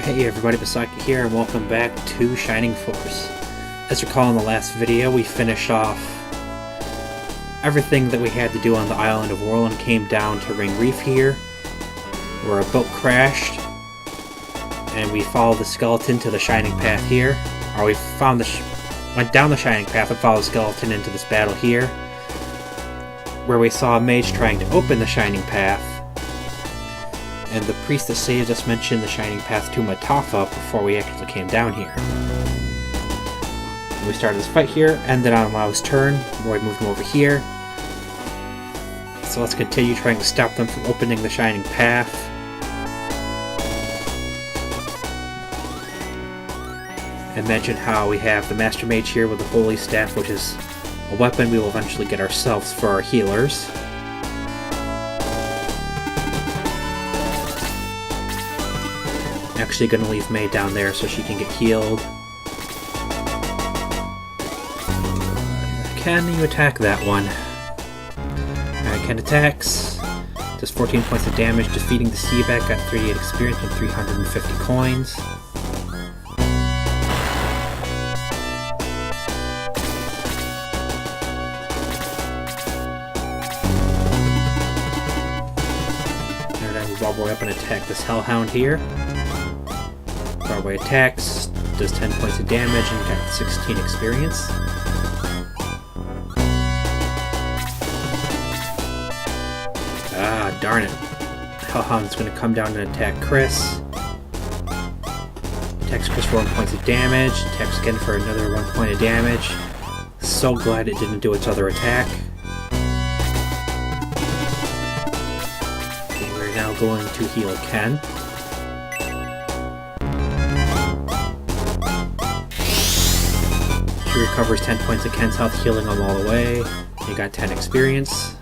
Hey everybody, Basaki here, and welcome back to Shining Force. As you recall in the last video, we finished off everything that we had to do on the island of Whirl and came down to Ring Reef here, where a boat crashed, and we followed the skeleton to the Shining Path here. Or we found went down the Shining Path and followed the skeleton into this battle here, where we saw a mage trying to open the Shining Path. And the priest that saved us mentioned the Shining Path to Metapha before we actually came down here. And we started this fight here, ended on Lau's turn, where we moved him over here. So let's continue trying to stop them from opening the Shining Path. And mention how we have the Master Mage here with the Holy Staff, which is a weapon we will eventually get ourselves for our healers. Actually going to leave May down there so she can get healed. Can you attack that one? Alright, Ken attacks. Does 14 points of damage, defeating the Seabat, got 38 experience and 350 coins. Alright, I move all the way up and attack this Hellhound here. Broadway attacks, does 10 points of damage and got 16 experience. Ah, darn it. Hellhound's going to come down and attack Chris. Attacks Chris for 1 point of damage, attacks again for another 1 point of damage. So glad it didn't do its other attack. Okay, we're now going to heal Ken. He recovers 10 points of Ken's health, healing him all the way. He got 10 experience.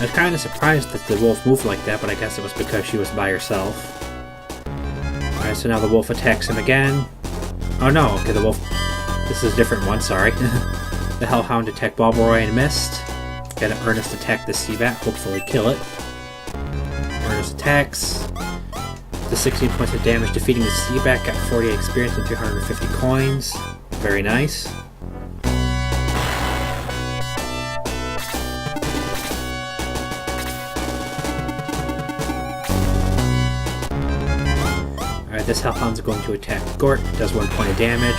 I was kind of surprised that the wolf moved like that, but I guess it was because she was by herself. Alright, so now the wolf attacks him again. Oh no, okay, the wolf... This is a different one, sorry. The Hellhound attacked Balboroy and missed. Got an Ernest attack the Seabat, hopefully kill it. Ernest attacks. The 16 points of damage, defeating the Seabat, got 48 experience and 350 coins. Very nice. Alright, this Hellhound's going to attack Gort, does 1 point of damage.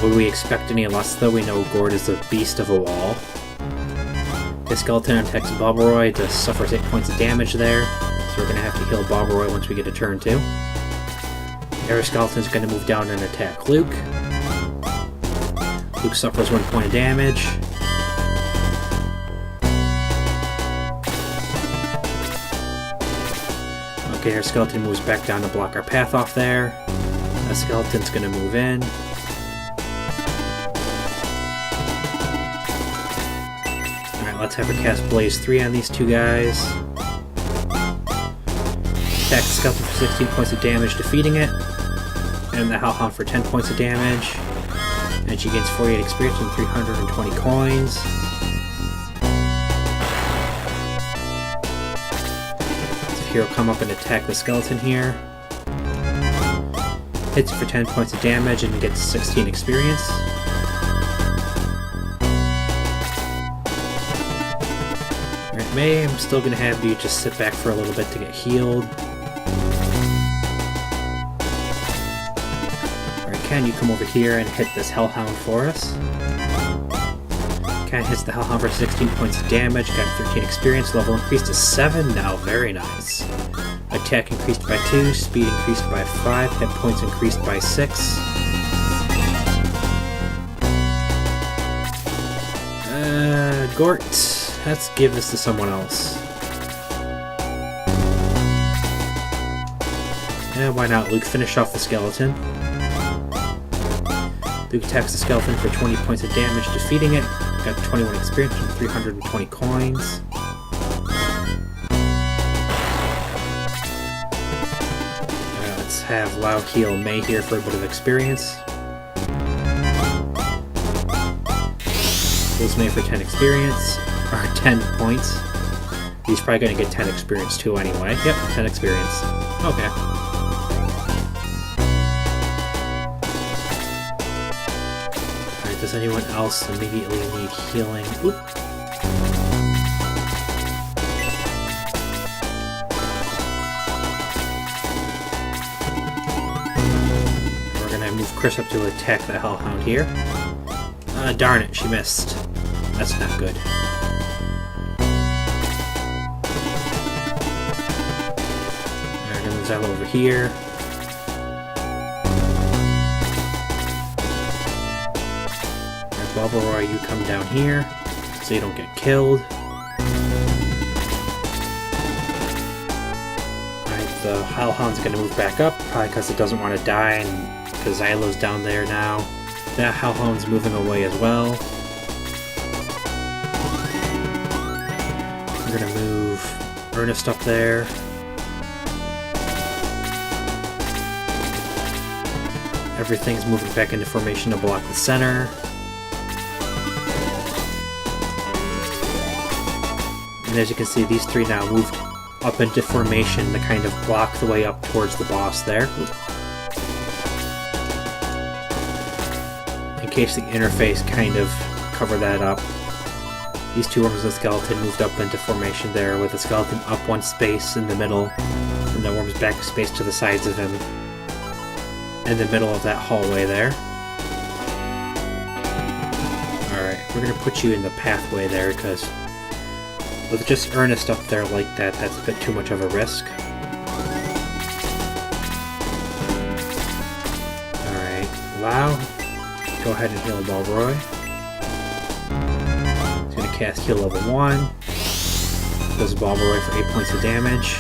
Would we expect any less though? We know Gort is the beast of a wall. The skeleton attacks Balboroy, does suffers 8 points of damage there. So we're going to have to heal Balboroy once we get a turn 2. Air Skeleton's going to move down and attack Luke. Luke suffers 1 point of damage. Okay, our Skeleton moves back down to block our path off there. The Skeleton's going to move in. Alright, let's have her cast Blaze 3 on these two guys. Attack the Skeleton for 16 points of damage, defeating it. And the Hellhound for 10 points of damage. And she gains 48 experience and 320 coins. So here will come up and attack the Skeleton here. Hits for 10 points of damage and gets 16 experience. Alright, May, I'm still going to have you just sit back for a little bit to get healed. Ken, you come over here and hit this Hellhound for us. Ken hits the Hellhound for 16 points of damage, got 13 experience, level increased to 7 now, very nice. Attack increased by 2, speed increased by 5, hit points increased by 6. Gort, let's give this to someone else. Yeah, why not? Luke, finish off the Skeleton. Luke attacks the Skeleton for 20 points of damage, defeating it. Got 21 experience and 320 coins. Let's have Lau heal May here for a bit of experience. Heals May for 10 experience, or 10 points. He's probably going to get 10 experience too anyway. Yep, 10 experience. Okay. Alright, does anyone else immediately need healing? Oop. We're going to move Chris up to attack the Hellhound here. Darn it, she missed. That's not good. Alright, and there's over here. Alright, Bulbaroy, you come down here so you don't get killed. Alright, the Hellhound's gonna move back up, probably because it doesn't want to die, and because Xylo's down there now. That Hellhound's moving away as well. We're gonna move Ernest up there. Everything's moving back into formation to block the center. And as you can see, these three now moved up into formation to kind of block the way up towards the boss there. In case the interface kind of cover that up. These two worms of the skeleton moved up into formation there, with the skeleton up one space in the middle, and the worms back a space to the sides of him, in the middle of that hallway there. Alright, we're going to put you in the pathway there, because with just Ernest up there like that, that's a bit too much of a risk. Alright, Lau, go ahead and heal Bulbaroy. Cast heal level 1. Does Bulbaroy for 8 points of damage.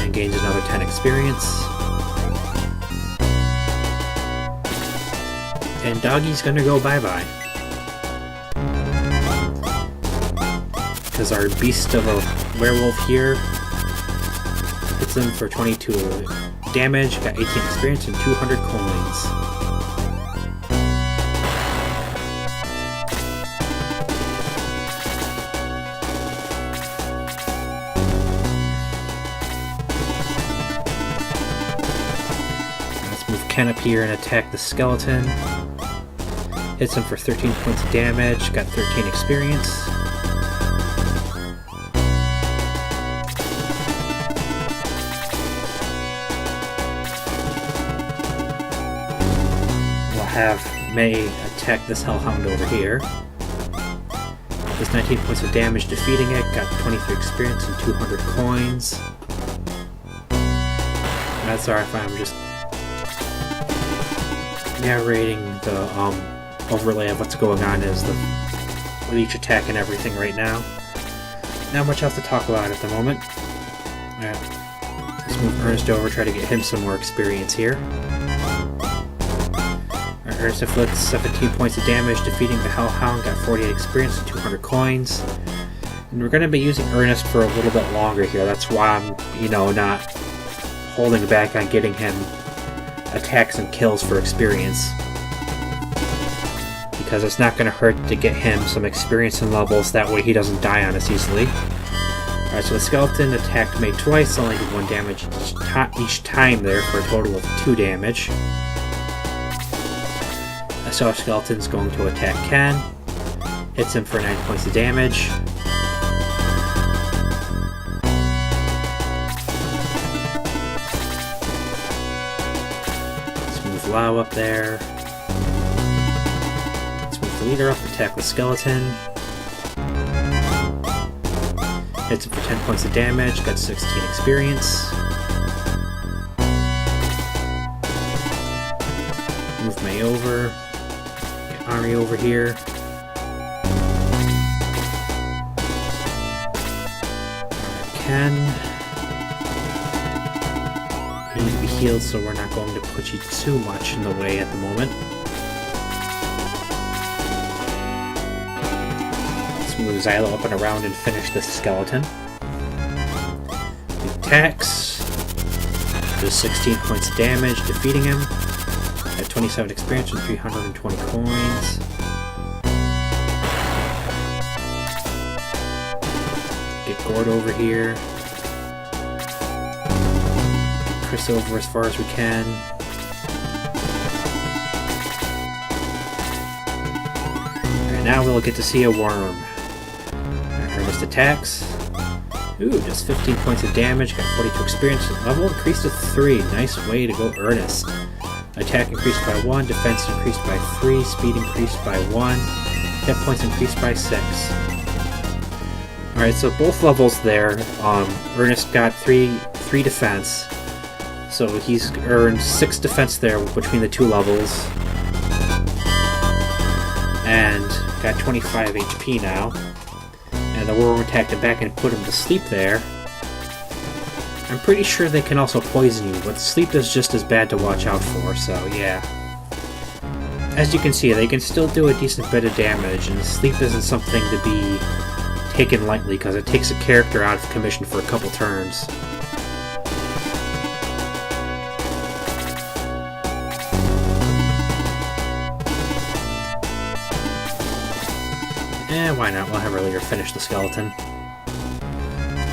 And gains another 10 experience. And Doggy's gonna go bye-bye. Because our beast of a werewolf here hits him for 22 damage, got 18 experience and 200 coins. Ken up here and attack the skeleton. Hits him for 13 points of damage, got 13 experience. We'll have May attack this Hellhound over here. Does 19 points of damage defeating it, got 23 experience and 200 coins. That's alright if I'm just narrating the overlay of what's going on with each attack and everything right now. Not much else to talk about at the moment. Alright, let's move Ernest over, try to get him some more experience here. Alright, Ernest inflicts 17 points of damage, defeating the Hellhound, got 48 experience and 200 coins. And we're going to be using Ernest for a little bit longer here. That's why I'm, not holding back on getting him attacks and kills for experience, because it's not going to hurt to get him some experience and levels, that way he doesn't die on us easily. Alright, so the skeleton attacked May twice, only did 1 damage each time there, for a total of 2 damage. So our skeleton's going to attack Ken, hits him for 9 points of damage. Lau up there. Let's move the leader up, attack the skeleton. Hits him for 10 points of damage, got 16 experience. Move May over. Get Ari over here. Ken. You need to be healed, so we're not going to put you too much in the way at the moment. Let's move Xylo up and around and finish this skeleton. He attacks. Does 16 points of damage, defeating him. At 27 experience and 320 coins. Gord over here. Chris over as far as we can. Alright, now we'll get to see a worm. Ernest attacks. Ooh, just 15 points of damage, got 42 experience. Level increased to 3. Nice way to go, Ernest. Attack increased by 1, defense increased by 3, speed increased by 1, hit points increased by 6. Alright, so both levels there, Ernest got 3 defense. So he's earned 6 defense there between the 2 levels. And got 25 HP now. And the worm attacked him back and put him to sleep there. I'm pretty sure they can also poison you, but sleep is just as bad to watch out for, so yeah. As you can see, they can still do a decent bit of damage, and sleep isn't something to be taken lightly, because it takes a character out of commission for a couple turns. And why not? We'll have earlier finish the skeleton.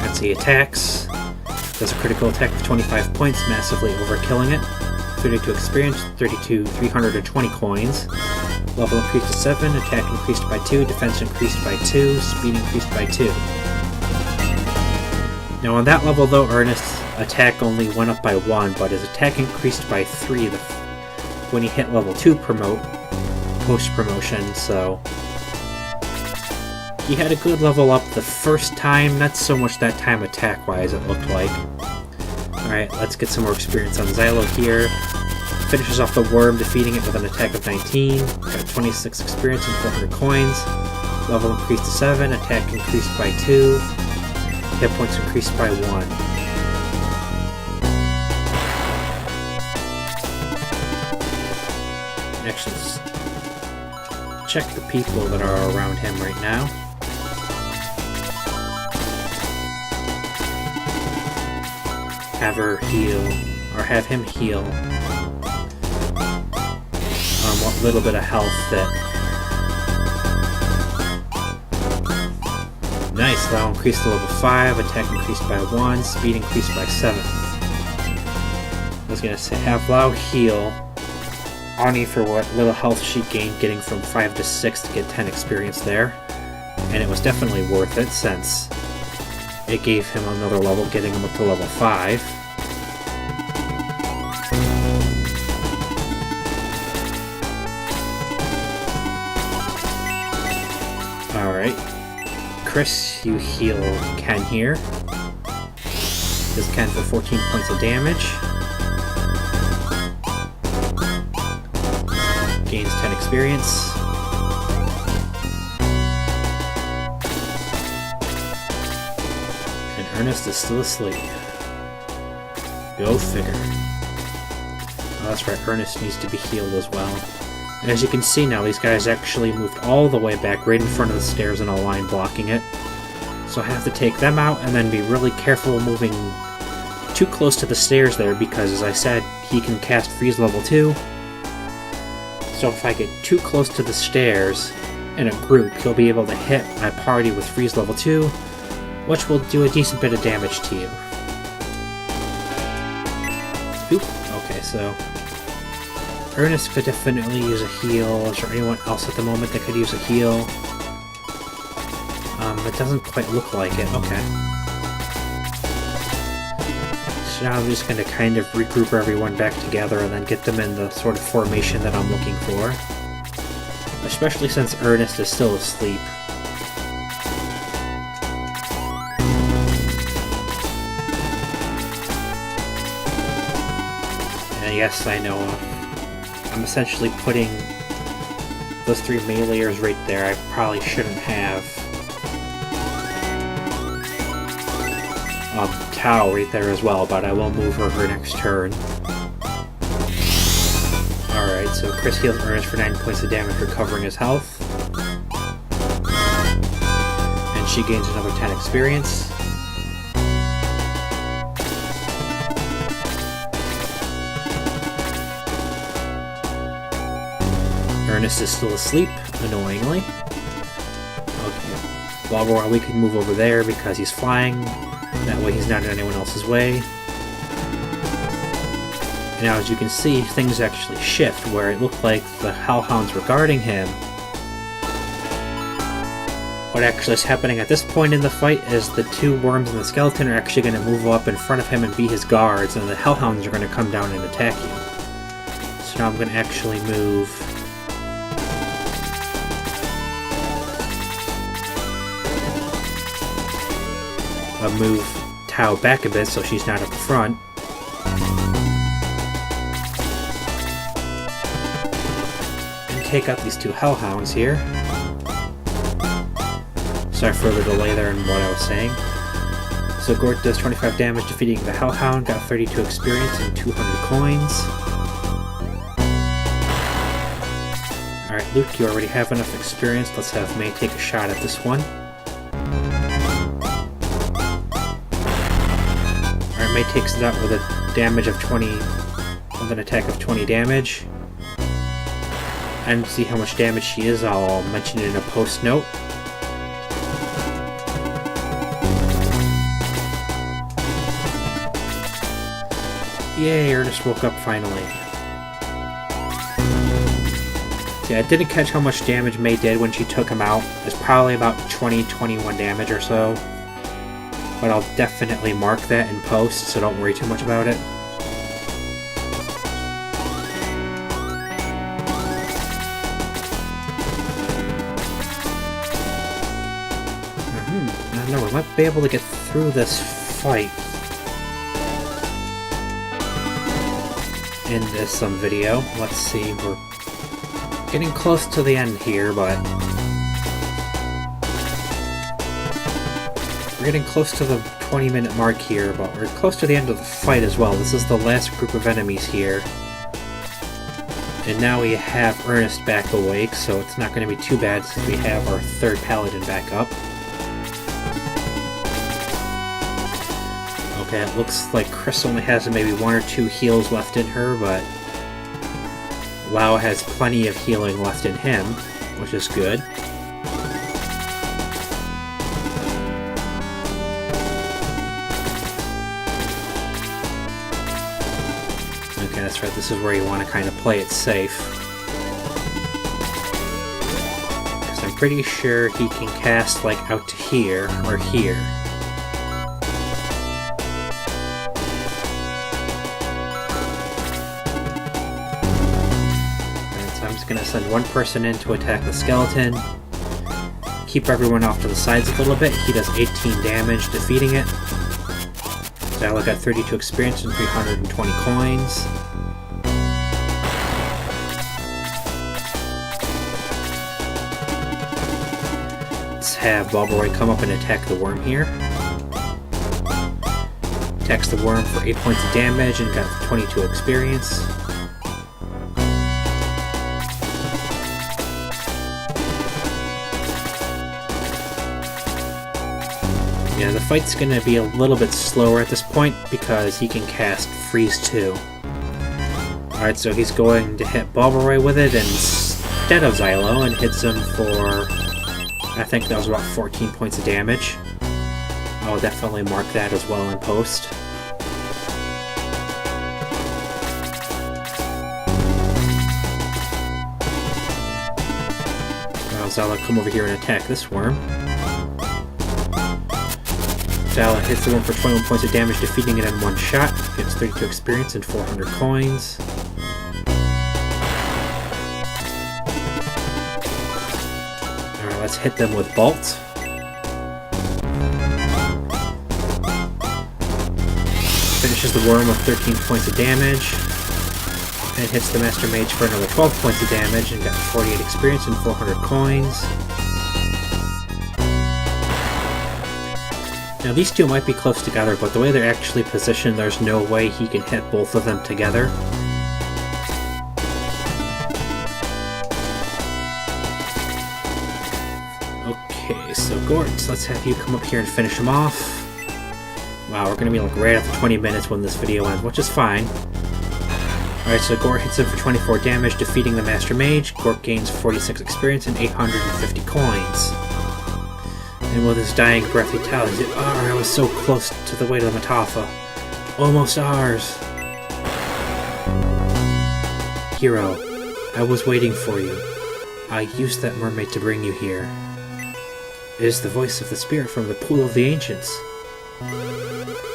Let's see, attacks. Does a critical attack with 25 points, massively overkilling it. 32 experience, 320 coins. Level increased to 7, attack increased by 2, defense increased by 2, speed increased by 2. Now on that level though, Ernest's attack only went up by 1, but his attack increased by 3 when he hit level 2 post-promotion, so... He had a good level up the first time, not so much that time attack-wise, it looked like. Alright, let's get some more experience on Xylo here. Finishes off the worm, defeating it with an attack of 19. Got 26 experience and 400 coins. Level increased to 7, attack increased by 2. Hit points increased by 1. Next, let's check the people that are around him right now. Have her heal, or have him heal what little bit of health that... Nice, level increased to level 5, attack increased by 1, speed increased by 7. I was gonna say, have Lau heal Ani for what little health she gained getting from 5 to 6 to get 10 experience there. And it was definitely worth it, since it gave him another level, getting him up to level 5. Alright. Chris, you heal Ken here. This Ken for 14 points of damage. Gains 10 experience. Ernest is still asleep. Go figure. Oh, that's right, Ernest needs to be healed as well. As you can see now, these guys actually moved all the way back right in front of the stairs in a line blocking it. So I have to take them out and then be really careful moving too close to the stairs there, because as I said, he can cast Freeze level 2. So if I get too close to the stairs in a group, he'll be able to hit my party with Freeze level 2, which will do a decent bit of damage to you. Oop, okay, so Ernest could definitely use a heal. Is there anyone else at the moment that could use a heal? It doesn't quite look like it, okay. So now I'm just going to kind of regroup everyone back together and then get them in the sort of formation that I'm looking for. Especially since Ernest is still asleep. Yes, I know. I'm essentially putting those 3 meleeers right there. I probably shouldn't have Tao right there as well, but I will move her next turn. Alright, so Chris heals Ernest for 9 points of damage, recovering his health. And she gains another 10 experience. Ernest is still asleep, annoyingly. Okay. While we can move over there because he's flying. That way he's not in anyone else's way. And now as you can see, things actually shift, where it looked like the Hellhounds were guarding him. What actually is happening at this point in the fight is the two worms and the skeleton are actually going to move up in front of him and be his guards, and the Hellhounds are going to come down and attack you. So now I'm going to actually move... I'll move Tao back a bit so she's not up front. And take out these two Hellhounds here. Sorry for the delay there in what I was saying. So Gort does 25 damage defeating the Hellhound, got 32 experience and 200 coins. Alright, Luke, you already have enough experience. Let's have May take a shot at this one. Alright, May takes it out with a damage of 20, with an attack of 20 damage. And to see how much damage she is, I'll mention it in a post note. Yay, Ernest woke up finally. See, I didn't catch how much damage May did when she took him out. It's probably about 20-21 damage or so. But I'll definitely mark that in post, so don't worry too much about it. I don't know, we might be able to get through this fight in this video. Let's see, we're getting close to the end here, but we're getting close to the 20-minute mark here, but we're close to the end of the fight as well. This is the last group of enemies here. And now we have Ernest back awake, so it's not going to be too bad since we have our third paladin back up. Okay, it looks like Chris only has maybe 1 or 2 heals left in her, but Lau has plenty of healing left in him, which is good. Okay, that's right, this is where you want to kind of play it safe. Because I'm pretty sure he can cast, like, out to here, or here. Gonna send one person in to attack the skeleton. Keep everyone off to the sides a little bit. He does 18 damage defeating it. Zyla got 32 experience and 320 coins. Let's have Bobroy come up and attack the worm here. Attacks the worm for 8 points of damage and got 22 experience. Yeah, the fight's going to be a little bit slower at this point because he can cast Freeze too. Alright, so he's going to hit Bobroy with it instead of Xylo and hits him for, I think that was about 14 points of damage. I'll definitely mark that as well in post. Well, Xylo, come over here and attack this worm. Xyla hits the one for 21 points of damage, defeating it in one shot. Gets 32 experience and 400 coins. Alright, let's hit them with Bolt. Finishes the worm with 13 points of damage. And hits the Master Mage for another 12 points of damage and got 48 experience and 400 coins. Now these two might be close together, but the way they're actually positioned, there's no way he can hit both of them together. Okay, so Gort, let's have you come up here and finish him off. Wow, we're gonna be like right after 20 minutes when this video ends, which is fine. Alright, so Gort hits him for 24 damage, defeating the Master Mage. Gort gains 46 experience and 850 coins. And with his dying breath he tells you, "Oh, I was so close to the way to the Metapha. Almost ours. Hero, I was waiting for you. I used that mermaid to bring you here. It is the voice of the spirit from the Pool of the Ancients.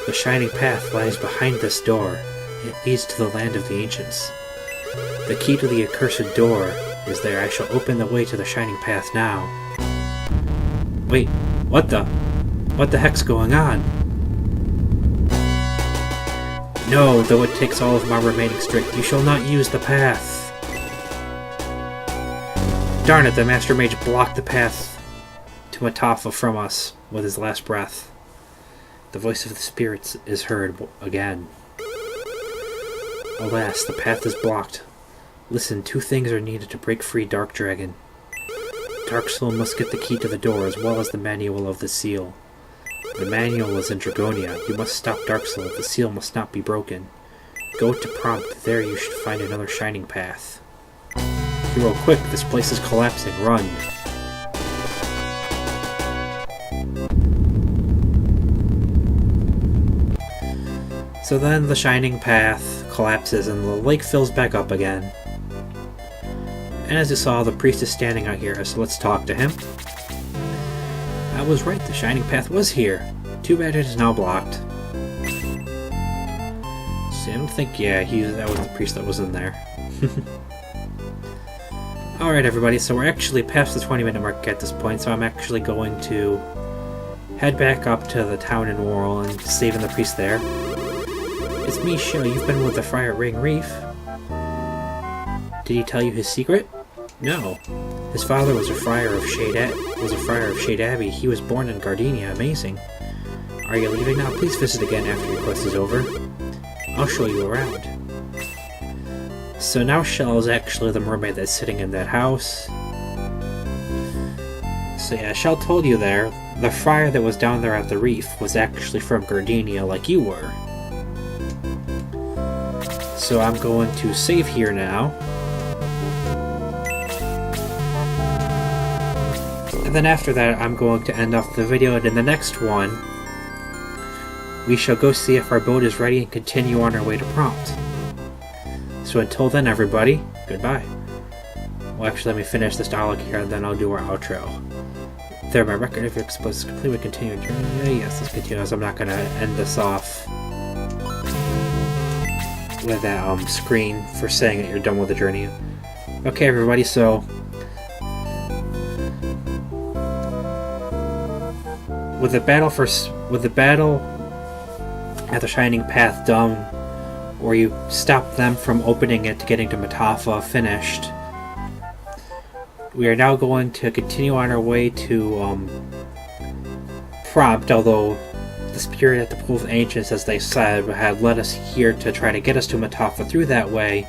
The shining path lies behind this door. It leads to the land of the Ancients. The key to the accursed door is there. I shall open the way to the shining path now." Wait, what the heck's going on? "No, though it takes all of my remaining strength, you shall not use the path." Darn it, the Master Mage blocked the path to Metapha from us with his last breath. The voice of the spirits is heard again. "Alas, the path is blocked. Listen, 2 things are needed to break free Dark Dragon. Dark Soul must get the key to the door as well as the manual of the seal. The manual is in Dragonia. You must stop Dark Soul. The seal must not be broken. Go to Prompt. There you should find another shining path. Hero, quick! This place is collapsing. Run!" So then the shining path collapses and the lake fills back up again. And as you saw, the priest is standing out here, so let's talk to him. "I was right, the shining path was here. Too bad it is now blocked." So I don't think, yeah, that was the priest that was in there. Alright everybody, so we're actually past the 20-minute mark at this point, so I'm actually going to head back up to the town in Worrell and saving the priest there. "It's me, Sho. You've been with the friar at Ring Reef. Did he tell you his secret?" "No. His father was a friar of Shade Abbey. He was born in Gardenia. Amazing. Are you leaving now? Please visit again after your quest is over. I'll show you around." So now Shell is actually the mermaid that's sitting in that house. So yeah, Shell told you there, the friar that was down there at the reef was actually from Gardenia like you were. So I'm going to save here now. And then after that, I'm going to end off the video, and in the next one, we shall go see if our boat is ready and continue on our way to Prompt. So until then, everybody, goodbye. Well, actually, let me finish this dialogue here, and then I'll do our outro. There, my record of your exposed is complete. We continue our journey. Yes, let's continue, as I'm not going to end this off with that screen for saying that you're done with the journey. Okay, everybody, so with the battle at the Shining Path done, where you stop them from opening it to getting to Metapha finished, we are now going to continue on our way to Prompt, although the spirit at the Pool of the Ancients, as they said, had led us here to try to get us to Metapha through that way,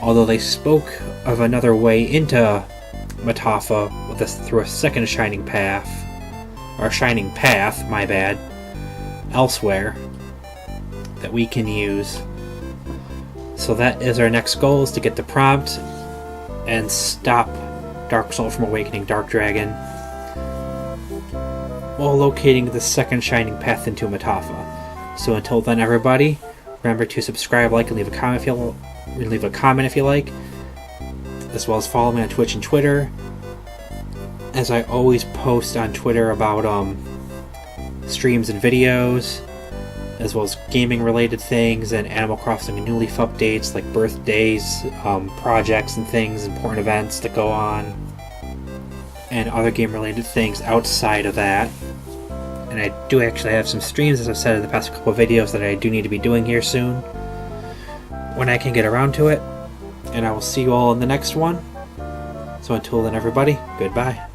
although they spoke of another way into Metapha through a second Shining Path, or Shining Path, my bad, elsewhere, that we can use. So that is our next goal, is to get to Prompt and stop Dark Soul from awakening Dark Dragon, while locating the second Shining Path into Metapha. So until then, everybody, remember to subscribe, like, and leave a comment if you like, as well as follow me on Twitch and Twitter, as I always post on Twitter about streams and videos, as well as gaming related things and Animal Crossing and New Leaf updates like birthdays, projects and things, important events that go on, and other game related things outside of that. And I do actually have some streams, as I've said in the past couple of videos, that I do need to be doing here soon, when I can get around to it. And I will see you all in the next one. So until then, everybody, goodbye.